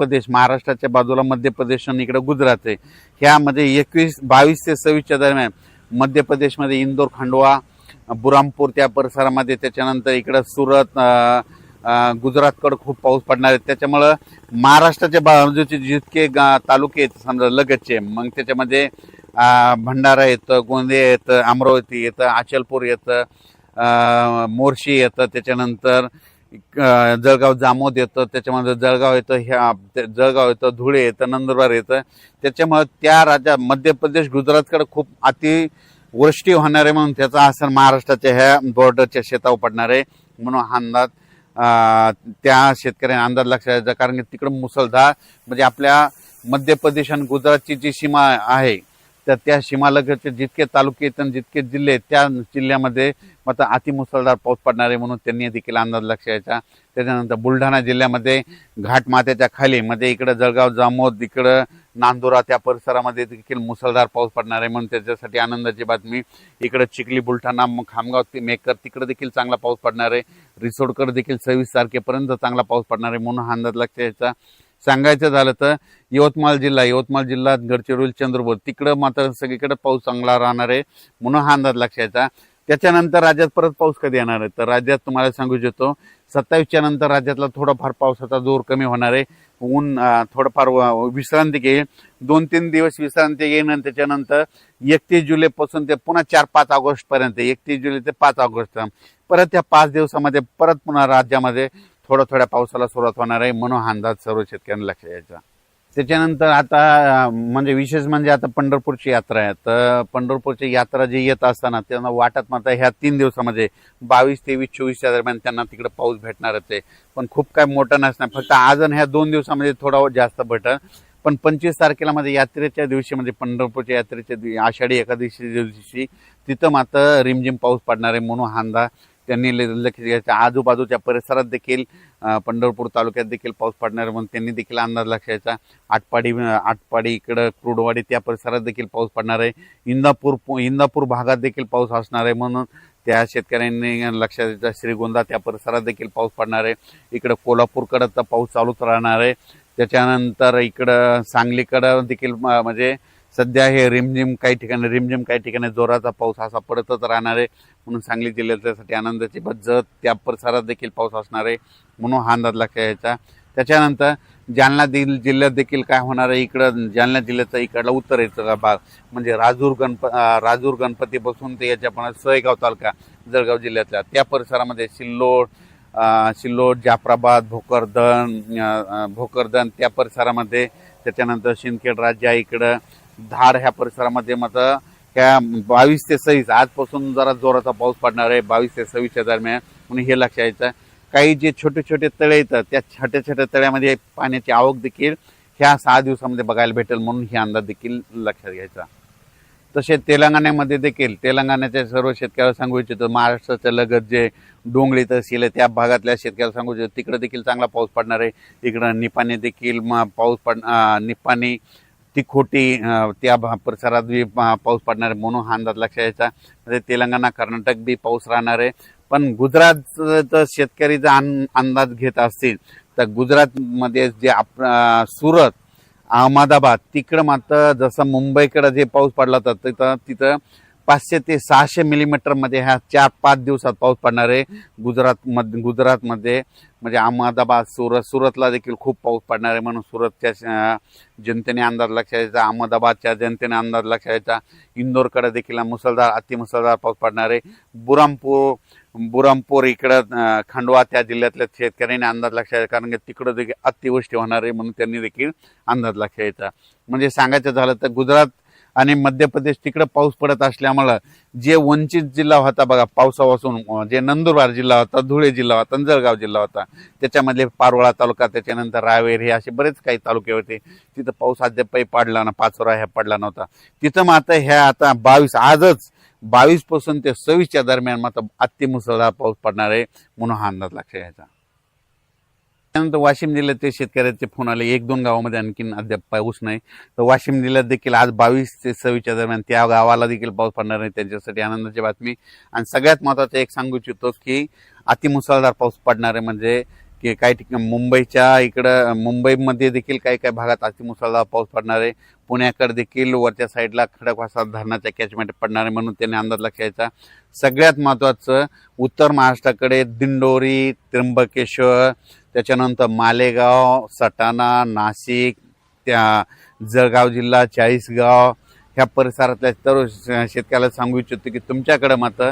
प्रदेश, महाराष्ट्राच्या बाजूला मध्य प्रदेश आणि इकडे गुजरात आहे. ह्यामध्ये 22 ते 26च्या दरम्यान मध्य प्रदेशमध्ये इंदोर, खंडवा, बुरामपूर त्या परिसरामध्ये, त्याच्यानंतर इकडं सुरत, गुजरातकडे खूप पाऊस पडणार आहे. त्याच्यामुळं महाराष्ट्राच्या बाजूचे जितके तालुके आहेत समजा लगतचे, मग त्याच्यामध्ये भंडारा येतं, गोंदिया येतं, अमरावती येतं, अचलपूर येतं, मोर्शी येतं, त्याच्यानंतर जळगाव जामोद येतं, त्याच्यामध्ये जळगाव येतं, जळगाव येतं, धुळे येतं, नंदुरबार येतं. त्याच्यामुळे त्या राज्यात मध्य प्रदेश, गुजरातकडे खूप अतिवृष्टी होणार आहे, म्हणून त्याचा असर महाराष्ट्राच्या ह्या बॉर्डरच्या शेतावर पडणार आहे. म्हणून हा अंदाज त्या शेतकऱ्यांना अंदाज लक्षात यायचा, कारण की तिकडं मुसळधार म्हणजे आपल्या मध्य प्रदेश आणि गुजरातची जी सीमा आहे, तर त्या सीमालगतचे जितके तालुके आहेत आणि जितके जिल्हे आहेत त्या जिल्ह्यामध्ये मात्र अतिमुसळधार पाऊस पडणार आहे, म्हणून त्यांनी देखील अंदाज लक्षात यायचा. त्याच्यानंतर बुलढाणा जिल्ह्यामध्ये घाटमाथ्याच्या खाली म्हणजे इकडं जळगाव जामोद, इकडं नांदुरा त्या परिसरामध्ये देखील मुसळधार पाऊस पडणार आहे, म्हणून त्याच्यासाठी आनंदाची बातमी. इकडं चिखली, बुलढाणा, खामगाव, मेकर तिकडे देखील चांगला पाऊस पडणार आहे. रिसोडकडे देखील 26 तारखेपर्यंत चांगला पाऊस पडणार आहे, म्हणून हा अंदाज लक्षात यायचा. सांगायचं झालं तर यवतमाळ जिल्हा, गडचिरोली, चंद्रपूर तिकडं मात्र सगळीकडे पाऊस चांगला राहणार आहे, म्हणून हा अंदाज लक्षात यायचा. त्याच्यानंतर राज्यात परत पाऊस कधी येणार आहे, तर राज्यात तुम्हाला सांगू इच्छितो 27च्या नंतर राज्यातला थोडाफार पावसाचा जोर कमी होणार आहे. ऊन थोडंफार विश्रांती घेईल, 2-3 दिवस विश्रांती घेईल, आणि त्याच्यानंतर 31 जुलैपासून ते पुन्हा 4-5 ऑगस्ट पर्यंत, 31 जुलै ते 5 ऑगस्ट परत त्या 5 दिवसामध्ये परत पुन्हा राज्यामध्ये थोड्या पावसाला सुरुवात होणार आहे, म्हणून हा अंदाज सर्व शेतकऱ्यांना लक्षात यायचा. त्याच्यानंतर आता म्हणजे विशेष म्हणजे आता पंढरपूरची यात्रा आहे, तर पंढरपूरची यात्रा जी येत असताना त्यांना वाटत मात्र ह्या 3 दिवसामध्ये 22, 23, 24च्या दरम्यान त्यांना तिकडे पाऊस भेटणारच आहे, पण खूप काय मोठं नसणार. फक्त आज आणि ह्या 2 दिवसामध्ये थोडा जास्त भेटेल, पण 25 तारखेला म्हणजे यात्रेच्या दिवशी म्हणजे पंढरपूरच्या यात्रेच्या आषाढी एकादशीच्या दिवशी तिथं मात्र रिमझिम पाऊस पडणार आहे, म्हणून हा अंदाज त्यांनी लक्ष द्यायचा. आजूबाजूच्या परिसरात देखील पंढरपूर तालुक्यात देखील पाऊस पडणार म्हणून त्यांनी देखील अंदाज लक्षायचा. आटपाडी इकडं क्रूडवाडी त्या परिसरात देखील पाऊस पडणार आहे. इंदापूर भागात देखील पाऊस असणार आहे, म्हणून त्या शेतकऱ्यांनी लक्षात द्यायचा. श्रीगोंदा त्या परिसरात देखील पाऊस पडणार आहे. इकडं कोल्हापूरकडं तर पाऊस चालूच राहणार आहे. त्याच्यानंतर इकडं सांगलीकडं देखील म्हणजे सध्या हे रिमझिम काही ठिकाणी जोराचा पाऊस असा पडतच राहणार आहे, म्हणून सांगली जिल्ह्यासाठी आनंदाची जत त्या परिसरात देखील पाऊस असणार आहे, म्हणून हा अंदाज लक्षात यायचा. त्याच्यानंतर जालना जिल्ह्यात देखील काय होणार आहे, इकडं जालना जिल्ह्याचा इकडला उत्तरेचा भाग म्हणजे राजूर गणपतीपासून ते याच्याप्रमाणे सोयगाव तालुका जळगाव जिल्ह्यातल्या त्या परिसरामध्ये सिल्लोड, जाफराबाद, भोकरदन त्या परिसरामध्ये, त्याच्यानंतर सिंदखेड राज्य इकडं धाड ह्या परिसरामध्ये मात्र ह्या 22 ते 26 आजपासून जरा जोराचा पाऊस पडणार आहे 22 ते 26च्या दरम्यान, म्हणून हे लक्षात यायचं. काही जे छोटे तळे येतात त्या छोट्या तळ्यामध्ये पाण्याची आवक देखील ह्या 6 दिवसामध्ये बघायला भेटेल, म्हणून हे अंदाज देखील लक्षात घ्यायचा. तसे तेलंगणामध्ये देखील तेलंगणाच्या सर्व शेतकऱ्याला सांगू इच्छितो, महाराष्ट्राच्या लगत जे डोंगरी तहसील आहे त्या भागातल्या शेतकऱ्याला सांगू इच्छितो तिकडे देखील चांगला पाऊस पडणार आहे. इकडं निपाणी देखील निपाणी तिखोटी त्या परिसरात बी पाऊस पडणार आहे, म्हणून हा अंदाज लक्षात यायचा. म्हणजे तेलंगणा, कर्नाटक बी पाऊस राहणार आहे. पण गुजरातचा शेतकरी जर अंदाज घेत असतील तर गुजरातमध्ये जे सुरत, अहमदाबाद तिकडं मात्र जसं मुंबईकडे जे पाऊस पडला होता तिथं 500 ते 600 मिलीमीटरमध्ये ह्या 4-5 दिवसात पाऊस पडणार आहे. गुजरातमध्ये म्हणजे अहमदाबाद, सुरतला देखील खूप पाऊस पडणार आहे, म्हणून सुरतच्या जनतेने अंदाज लक्षात यायचा. अहमदाबादच्या जनतेने अंदाज लक्षात यायचा. इंदोरकडे देखील अतिमुसळधार पाऊस पडणार आहे. बुरामपूर इकडं खंडवा त्या जिल्ह्यातल्या शेतकऱ्यांनी अंदाज लक्षात यायचा, कारण की तिकडं देखील अतिवृष्टी होणार आहे, म्हणून त्यांनी देखील अंदाज लक्षात यायचा. म्हणजे सांगायचं झालं तर गुजरात आणि मध्य प्रदेश तिकडे पाऊस पडत असल्यामुळं जे वंचित जिल्हा होता बघा पावसापासून, जे नंदुरबार जिल्हा होता, धुळे जिल्हा होता, जळगाव जिल्हा होता, त्याच्यामधले पारोळा तालुका, त्याच्यानंतर रावेर, हे असे बरेच काही तालुके होते तिथं पाऊस अद्यापही पडला ना, पाचोरा ह्या पडला नव्हता. तिथं मात्र ह्या आता 22 पासून ते 26च्या दरम्यान मात्र अतिमुसळधार पाऊस पडणार आहे, म्हणून हा अंदाज लक्षात घ्यायचा. त्यानंतर वाशिम जिल्ह्यातील शेतकऱ्याचे फोन आले, 1-2 गावामध्ये आणखीन अद्याप पाऊस नाही, तर वाशिम जिल्ह्यात देखील आज 22 ते 26च्या दरम्यान त्या गावाला देखील पाऊस पडणार नाही, त्यांच्यासाठी आनंदाची बातमी. आणि सगळ्यात महत्त्वाचं एक सांगू इच्छितो की अतिमुसळधार पाऊस पडणार आहे म्हणजे की काही ठिकाणी मुंबईच्या इकडं मुंबईमध्ये देखील काही काही भागात अतिमुसळधार पाऊस पडणार आहे. पुण्याकडे देखील वरच्या साईडला खडकवासला धरणाच्या कॅचमेंट पडणार आहे, म्हणून त्यांनी अंदाज लक्षायचा. सगळ्यात महत्त्वाचं उत्तर महाराष्ट्राकडे दिंडोरी, त्र्यंबकेश्वर, त्याच्यानंतर मालेगाव, सटाणा, नाशिक, त्या जळगाव जिल्हा, चाळीसगाव ह्या परिसरातल्या सर्व शेतकऱ्याला सांगू इच्छितो की तुमच्याकडे मात्र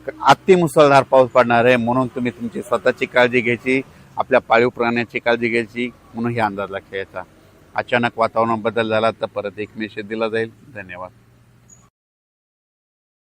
अतिमुसळधार पाऊस पडणार आहे, म्हणून तुम्ही तुमची स्वतःची काळजी घ्यायची, आपल्या पाळीव प्राण्याची काळजी घ्यायची, म्हणून हे अंदाज लक्षात यायचा. अचानक वातावरण बदल झाला तर परत एक मेसेज दिला जाईल. धन्यवाद.